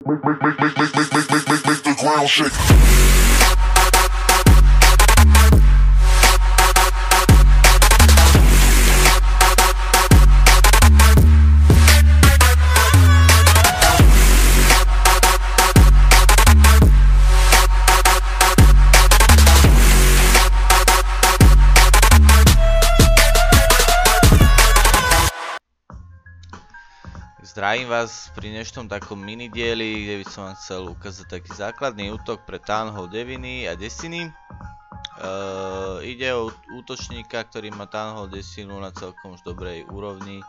Make the ground shake. Zdravím vás pri dnešnom takom mini dieli, kde by som vám chcel ukázať taký základný útok pre Town Hall Deviny a Destiny. Ide o útočníka, ktorý má Town Hall Destiny na celkom už dobrej úrovni.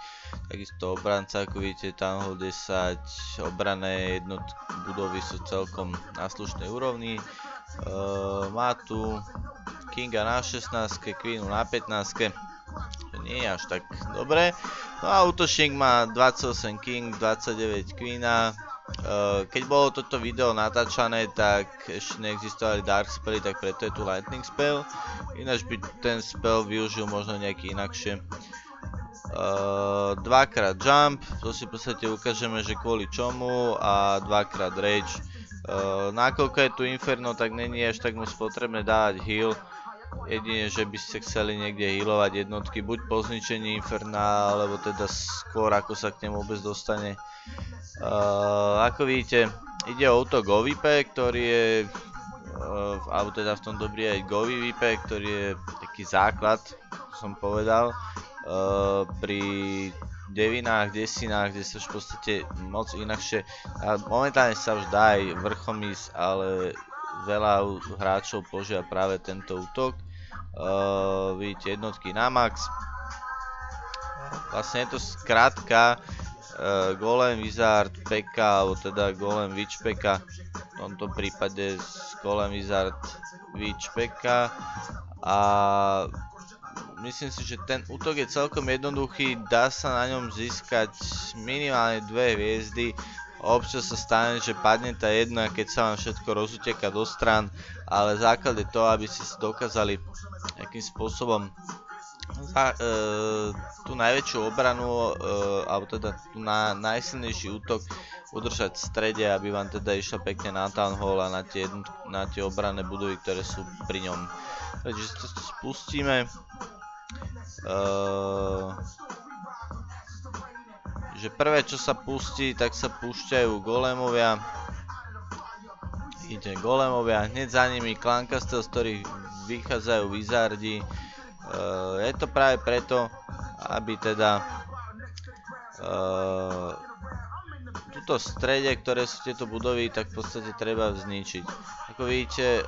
Takisto obranca, ako vidíte, Town Hall 10, obrané jednotky budovy sú celkom na slušnej úrovni. Má tu Kinga na 16, Queenu na 15. Nie je až tak dobre. No a útočník má 28 King, 29 Queena. Keď bolo toto video natáčané, tak ešte neexistovali Dark Spelly, tak preto je tu Lightning Spell. Ináč by ten spell využil možno nejaký inakšie. Dvakrát Jump, to si v podstate ukážeme, že kvôli čomu, a dvakrát Rage. Nakoľko je tu Inferno, tak není až tak moc potrebné dávať heal. Jedine, že by ste chceli niekde healovať jednotky, buď po zničení Inferna, alebo teda skôr ako sa k nemu vôbec dostane. Ako vidíte, ide o útok OVP, ktorý je, alebo teda v tom dobrý aj GoVP, ktorý je taký základ, som povedal, pri devinách, desinách, kde sa už v podstate moc inakšie, momentálne sa už dá aj vrchom ísť, ale veľa hráčov používa práve tento útok. Vidíte jednotky na max. Vlastne je to skrátka Golem Wizard PK, alebo teda Golem Witch PK. V tomto prípade Golem Wizard Witch PK. A myslím si, že ten útok je celkom jednoduchý, dá sa na ňom získať minimálne 2 hviezdy. Občas sa stane, že padne tá jedna, keď sa vám všetko rozuteka do strán, ale základ je to, aby ste si dokázali nejakým spôsobom tú najväčšiu obranu, alebo teda tú najsilnejší útok udržať v strede, aby vám teda išla pekne na Town Hall a na tie obranné budovy, ktoré sú pri ňom. Takže to spustíme. Že prvé, čo sa pustí, tak sa púšťajú golemovia. Ide golemovia, hneď za nimi Clan Castle, z ktorých vychádzajú wizardi. Je to práve preto, aby teda tuto v strede, ktoré sú tieto budovy, tak v podstate treba zničiť. Ako vidíte,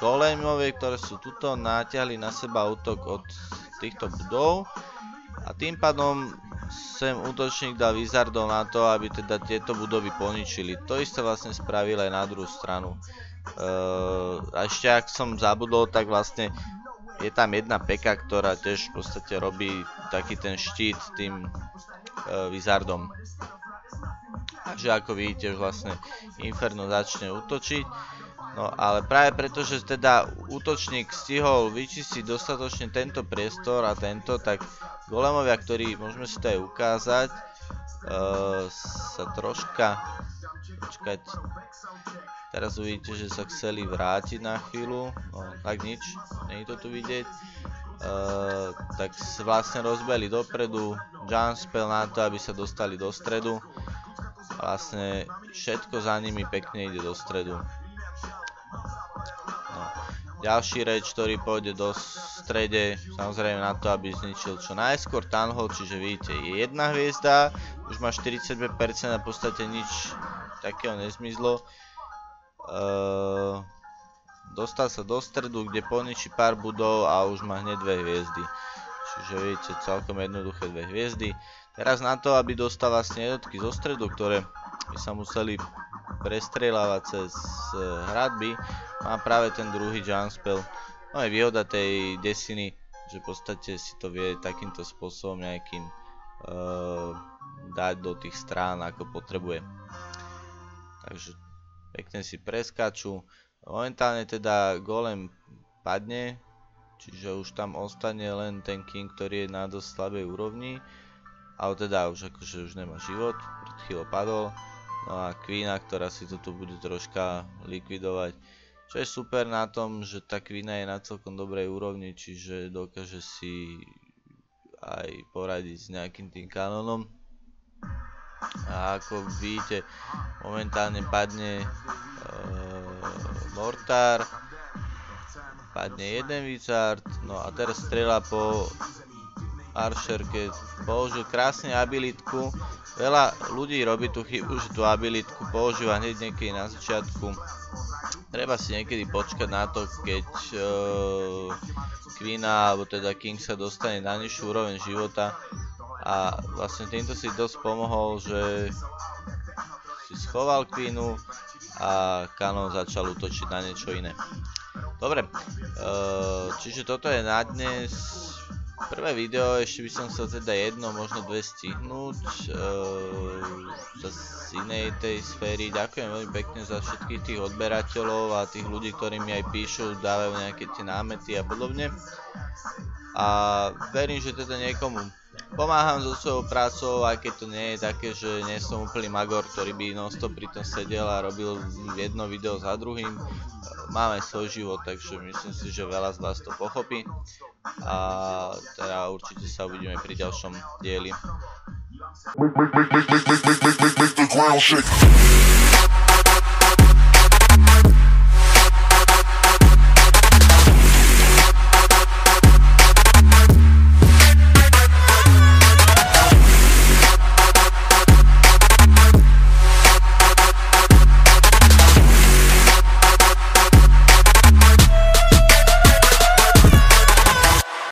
golemovia, ktoré sú tuto, natiahli na seba útok od týchto budov a tým pádom sem útočník dal wizardov na to, aby teda tieto budovy poničili. To isté vlastne spravil aj na druhú stranu. A ešte ak som zabudol, tak vlastne je tam jedna peka, ktorá tiež v podstate robí taký ten štít tým wizardom. Takže ako vidíte, už vlastne Inferno začne útočiť. No ale práve preto, že teda útočník stihol vyčistiť dostatočne tento priestor a tento, tak golemovia, ktorí môžeme si to aj ukázať, sa troška, počkať, teraz uvidíte, že sa chceli vrátiť na chvíľu, no tak nič, nie je to tu vidieť, tak sa vlastne rozbehli dopredu, jump spell na to, aby sa dostali do stredu, vlastne všetko za nimi pekne ide do stredu. Ďalší Rage, ktorý pôjde do strede, samozrejme na to, aby zničil čo najskôr Town Hall, čiže vidíte, je jedna hviezda, už má 45% a v podstate nič takého nezmizlo. Dostal sa do stredu, kde poničí pár budov a už má hneď 2 hviezdy. Čiže vidíte, celkom jednoduché 2 hviezdy. Teraz na to, aby dostal vlastne jednotky zo stredu, ktoré by sa museli prestrieľavať cez hradby, má práve ten druhý jump spell. No je výhoda tej Destiny, že v podstate si to vie takýmto spôsobom nejakým dať do tých strán, ako potrebuje. Takže pekne si preskáču. Momentálne teda golem padne, čiže už tam ostane len ten King, ktorý je na dosť slabej úrovni. Ale teda už akože už nemá život, pred chvíľou padol. No a Queena, ktorá si to tu bude troška likvidovať. Čo je super na tom, že tá Queena je na celkom dobrej úrovni, čiže dokáže si aj poradiť s nejakým tým kanonom. A ako vidíte, momentálne padne Mortar, padne jeden Wizard, no a teraz strieľa po Archer, keď použil krásne abilitku. Veľa ľudí robí tú chybu, že tú abilitku používa hneď niekedy na začiatku. Treba si niekedy počkať na to, keď Queena alebo teda King sa dostane na nižšiu úroveň života. A vlastne týmto si dosť pomohol, že si schoval Queenu a Kanon začal útočiť na niečo iné. Dobre, čiže toto je na dnes prvé video, ešte by som chcel teda jedno, možno dve stihnúť z inej tej sféry. Ďakujem veľmi pekne za všetkých tých odberateľov a tých ľudí, ktorí mi aj píšu, dávajú nejaké tie námety a podobne. A verím, že teda niekomu pomáham so svojou prácou, aj keď to nie je také, že nie som úplný magor, ktorý by non-stop pri tom sedel a robil jedno video za druhým. Máme svoj život, takže myslím si, že veľa z vás to pochopí. A teda určite sa uvidíme pri ďalšom dieli. Make the ground shake.